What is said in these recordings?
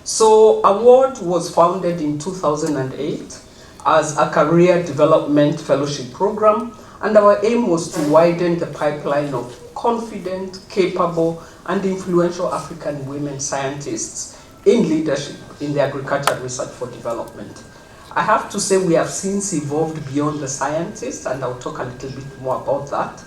So award was founded in 2008 as a career development fellowship program, and our aim was to widen the pipeline of confident, capable, and influential African women scientists in leadership in the agricultural research for development. I have to say we have since evolved beyond the scientists, and I'll talk a little bit more about that.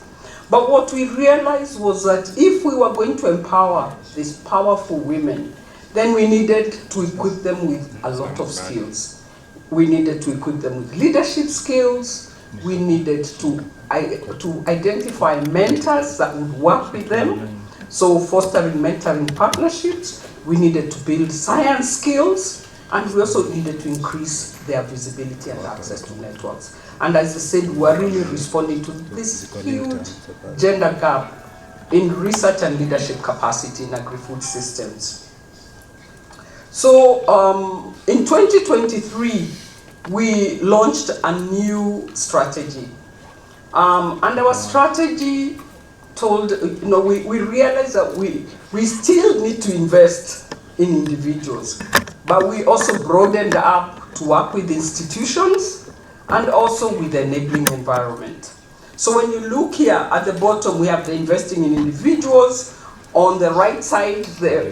But what we realized was that if we were going to empower these powerful women, then we needed to equip them with a lot of skills. We needed to equip them with leadership skills. We needed to identify mentors that would work with them. So fostering mentoring partnerships. We needed to build science skills. And we also needed to increase their visibility and access to networks. And as I said, we're really responding to this huge gender gap in research and leadership capacity in agri-food systems. So in 2023, we launched a new strategy. And our strategy told, we realized that we still need to invest in individuals, but we also broadened up to work with institutions and also with the enabling environment. So when you look here at the bottom, we have the investing in individuals. On the right side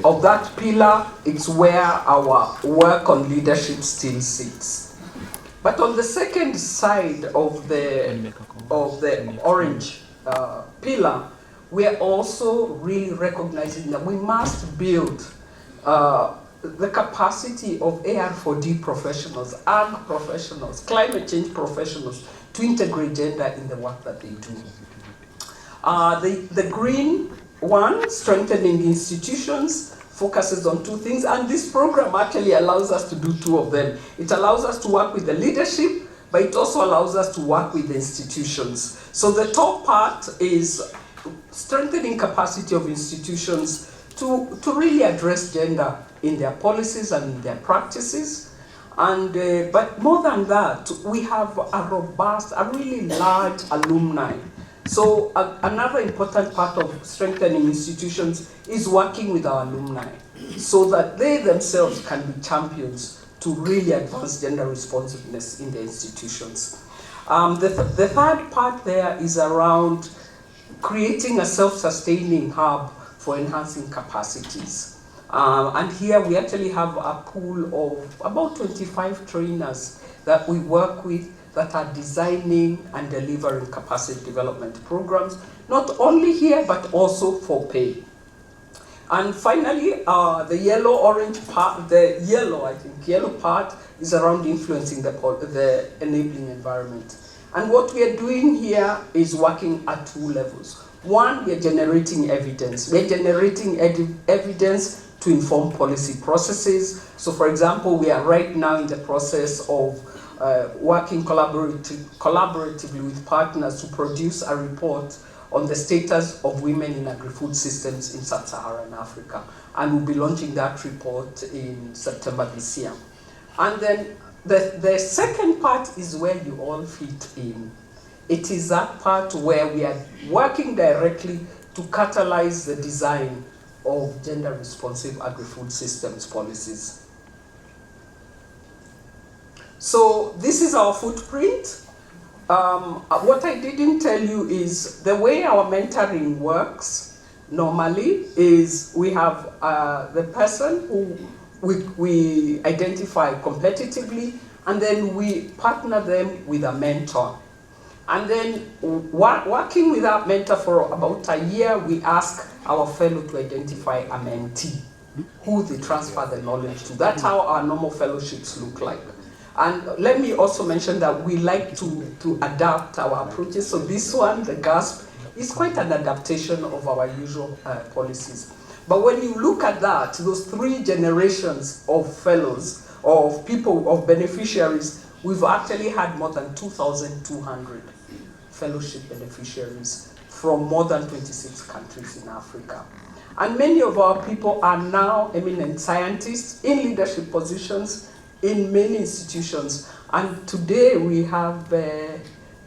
of that pillar, it's where our work on leadership still sits. But on the second side of the orange pillar, we are also really recognizing that we must build the capacity of AR4D professionals, ag professionals, climate change professionals to integrate gender in the work that they do. The green one, strengthening institutions, focuses on two things, and this program actually allows us to do two of them. It allows us to work with the leadership, but it also allows us to work with the institutions. So the top part is strengthening capacity of institutions to really address gender in their policies and in their practices. And but more than that, we have a robust, a really large alumni. So another important part of strengthening institutions is working with our alumni so that they themselves can be champions to really advance gender responsiveness in the institutions. The third part there is around creating a self-sustaining hub for enhancing capacities. And here we actually have a pool of about 25 trainers that we work with that are designing and delivering capacity development programs, not only here, but also for pay. And finally, the yellow-orange part, yellow part is around influencing the enabling environment. And what we are doing here is working at two levels. One, we are generating evidence. We are generating evidence to inform policy processes. So for example, we are right now in the process of working collaboratively with partners to produce a report on the status of women in agri-food systems in sub-Saharan Africa. And we'll be launching that report in September this year. And then the second part is where you all fit in. It is that part where we are working directly to catalyze the design of gender-responsive agri-food systems policies. So this is our footprint. What I didn't tell you is the way our mentoring works normally is we have the person who we identify competitively, and then we partner them with a mentor. And then working with that mentor for about a year, we ask our fellow to identify a mentee who they transfer the knowledge to. That's how our normal fellowships look like. And let me also mention that we like to adapt our approaches. So this one, the GASP, is quite an adaptation of our usual policies. But when you look at that, those three generations of fellows, of people, of beneficiaries, we've actually had more than 2,200 fellowship beneficiaries from more than 26 countries in Africa. And many of our people are now eminent scientists in leadership positions in many institutions. And today we have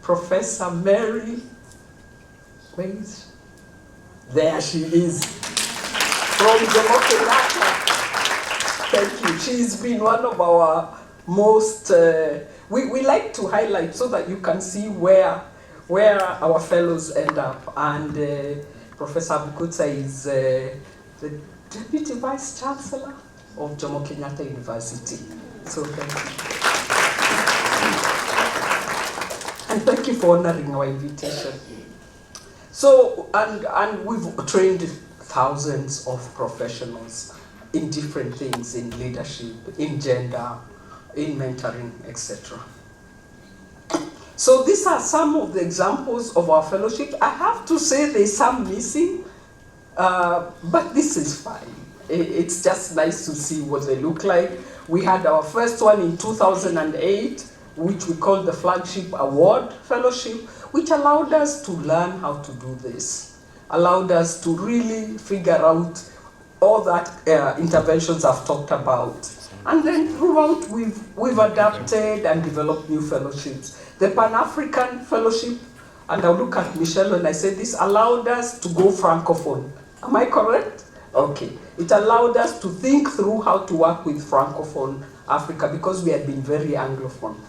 Professor Mary, where is she? There she is, from Jomo Kenyatta Thank you. She's been one of our most, we like to highlight so that you can see where our fellows end up. And Professor Bukutsa is the Deputy Vice Chancellor of Jomo Kenyatta University. So thank you. And thank you for honoring our invitation. So, and we've trained thousands of professionals in different things, in leadership, in gender, in mentoring, etc. So these are some of the examples of our fellowship. I have to say there's some missing, but this is fine. It's just nice to see what they look like. We had our first one in 2008, which we called the Flagship Award Fellowship, which allowed us to learn how to do this, allowed us to really figure out all that interventions I've talked about. And then throughout, we've adapted and developed new fellowships. The Pan-African Fellowship, and I'll look at Michelle when I say this, allowed us to go Francophone. Am I correct? Okay. It allowed us to think through how to work with Francophone Africa because we had been very Anglophone.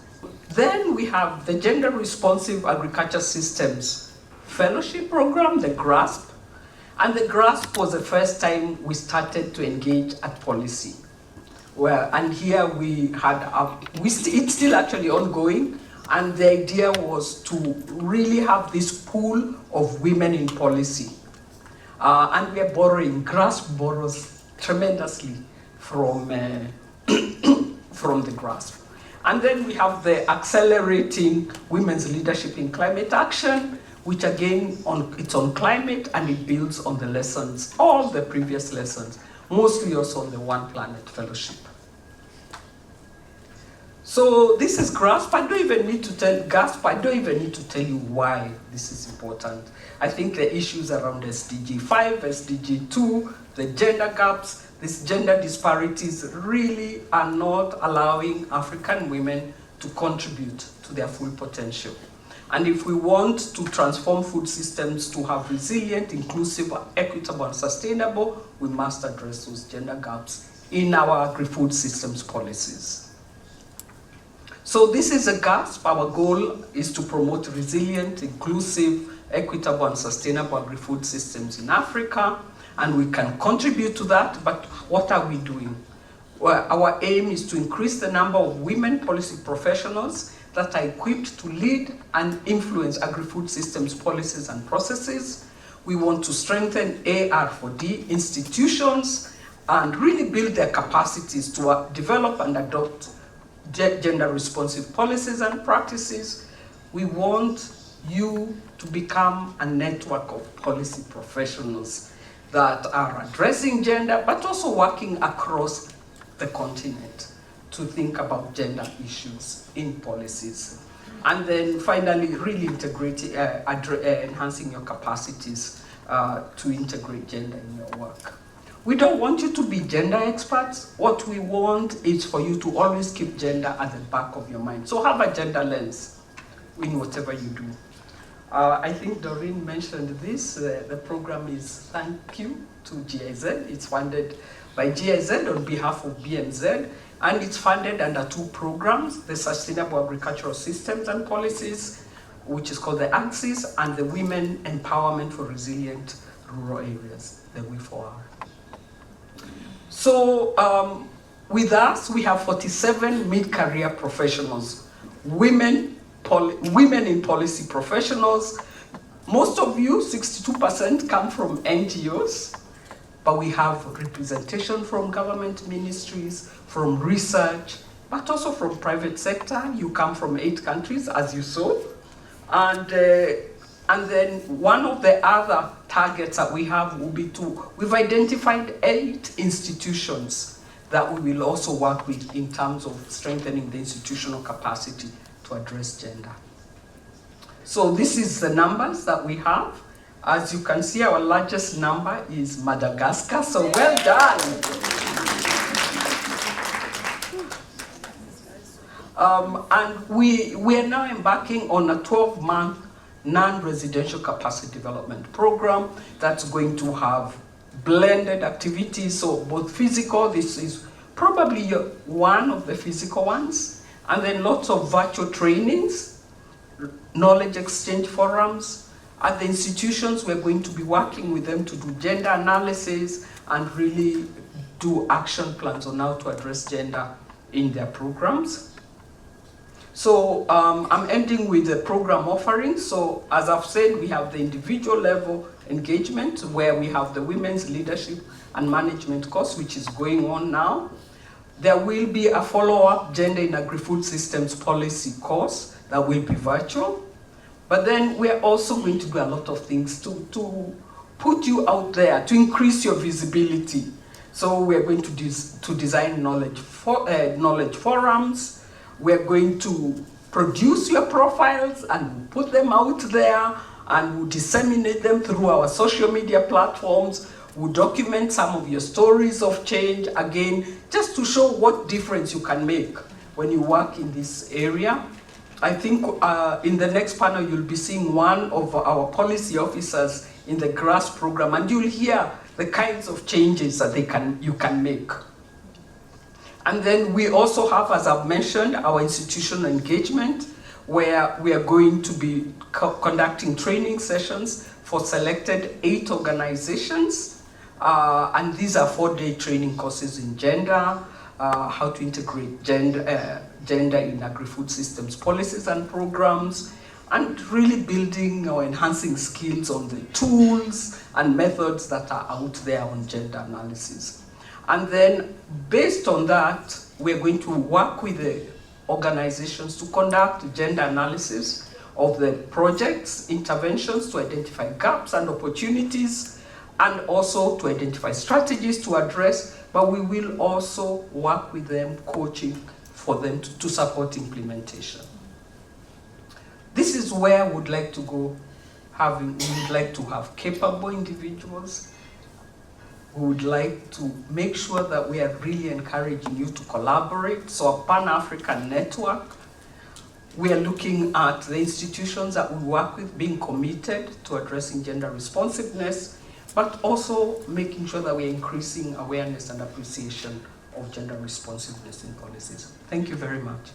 Then we have the Gender Responsive Agriculture Systems Fellowship Program, the GASP. And the GASP was the first time we started to engage at policy. And here we had, it's still actually ongoing, and the idea was to really have this pool of women in policy. And we are borrowing, GASP borrows tremendously from the GASP. And then we have the Accelerating Women's Leadership in Climate Action, which again, it's on climate, and it builds on the lessons, all the previous lessons, mostly also on the One Planet Fellowship. So this is GASP. I don't even need to tell you why this is important. I think the issues around SDG 5, SDG 2, the gender gaps, these gender disparities really are not allowing African women to contribute to their full potential. And if we want to transform food systems to have resilient, inclusive, equitable, and sustainable, we must address those gender gaps in our agri-food systems policies. So this is a GASP. Our goal is to promote resilient, inclusive, equitable, and sustainable agri-food systems in Africa. And we can contribute to that, but what are we doing? Well, our aim is to increase the number of women policy professionals that are equipped to lead and influence agri-food systems policies and processes. We want to strengthen AR4D institutions and really build their capacities to develop and adopt gender-responsive policies and practices. We want you to become a network of policy professionals that are addressing gender, but also working across the continent to think about gender issues in policies. And then finally, really integrating, enhancing your capacities to integrate gender in your work. We don't want you to be gender experts. What we want is for you to always keep gender at the back of your mind. So have a gender lens in whatever you do. I think Doreen mentioned this. The program is Thank You to GIZ. It's funded by GIZ on behalf of BMZ, and it's funded under two programs, the Sustainable Agricultural Systems and Policies, which is called the AXIS, and the Women Empowerment for Resilient Rural Areas, the WE4R. So with us, we have 47 mid-career professionals, women in policy professionals. Most of you, 62%, come from NGOs, but we have representation from government ministries, from research, but also from private sector. You come from 8 countries, as you saw. And then one of the other targets that we have will be we've identified 8 institutions that we will also work with in terms of strengthening the institutional capacity to address gender. So this is the numbers that we have. As you can see, our largest number is Madagascar, so well done. And we are now embarking on a 12-month non-residential capacity development program that's going to have blended activities, so both physical, this is probably one of the physical ones, and then lots of virtual trainings, knowledge exchange forums. At the institutions, we're going to be working with them to do gender analysis and really do action plans on how to address gender in their programs. So I'm ending with the program offerings. So as I've said, we have the individual level engagement where we have the Women's Leadership and Management course, which is going on now. There will be a follow-up Gender in Agri-Food Systems Policy course that will be virtual. But then we're also going to do a lot of things to put you out there, to increase your visibility. So we're going to design knowledge forums. We're going to produce your profiles and put them out there, and we'll disseminate them through our social media platforms. We'll document some of your stories of change, again, just to show what difference you can make when you work in this area. I think in the next panel, you'll be seeing one of our policy officers in the GASP program, and you'll hear the kinds of changes that you can make. And then we also have, as I've mentioned, our institutional engagement, where we are going to be conducting training sessions for selected 8 organizations. And these are 4-day training courses in gender, how to integrate gender in agri-food systems policies and programs, and really building or enhancing skills on the tools and methods that are out there on gender analysis. And then based on that, we're going to work with the organizations to conduct gender analysis of the projects, interventions to identify gaps and opportunities, and also to identify strategies to address, but we will also work with them, coaching for them to support implementation. This is where we would like to go. We would like to have capable individuals. We would like to make sure that we are really encouraging you to collaborate. So a Pan-African network. We are looking at the institutions that we work with being committed to addressing gender responsiveness, but also making sure that we're increasing awareness and appreciation of gender responsiveness in policies. Thank you very much.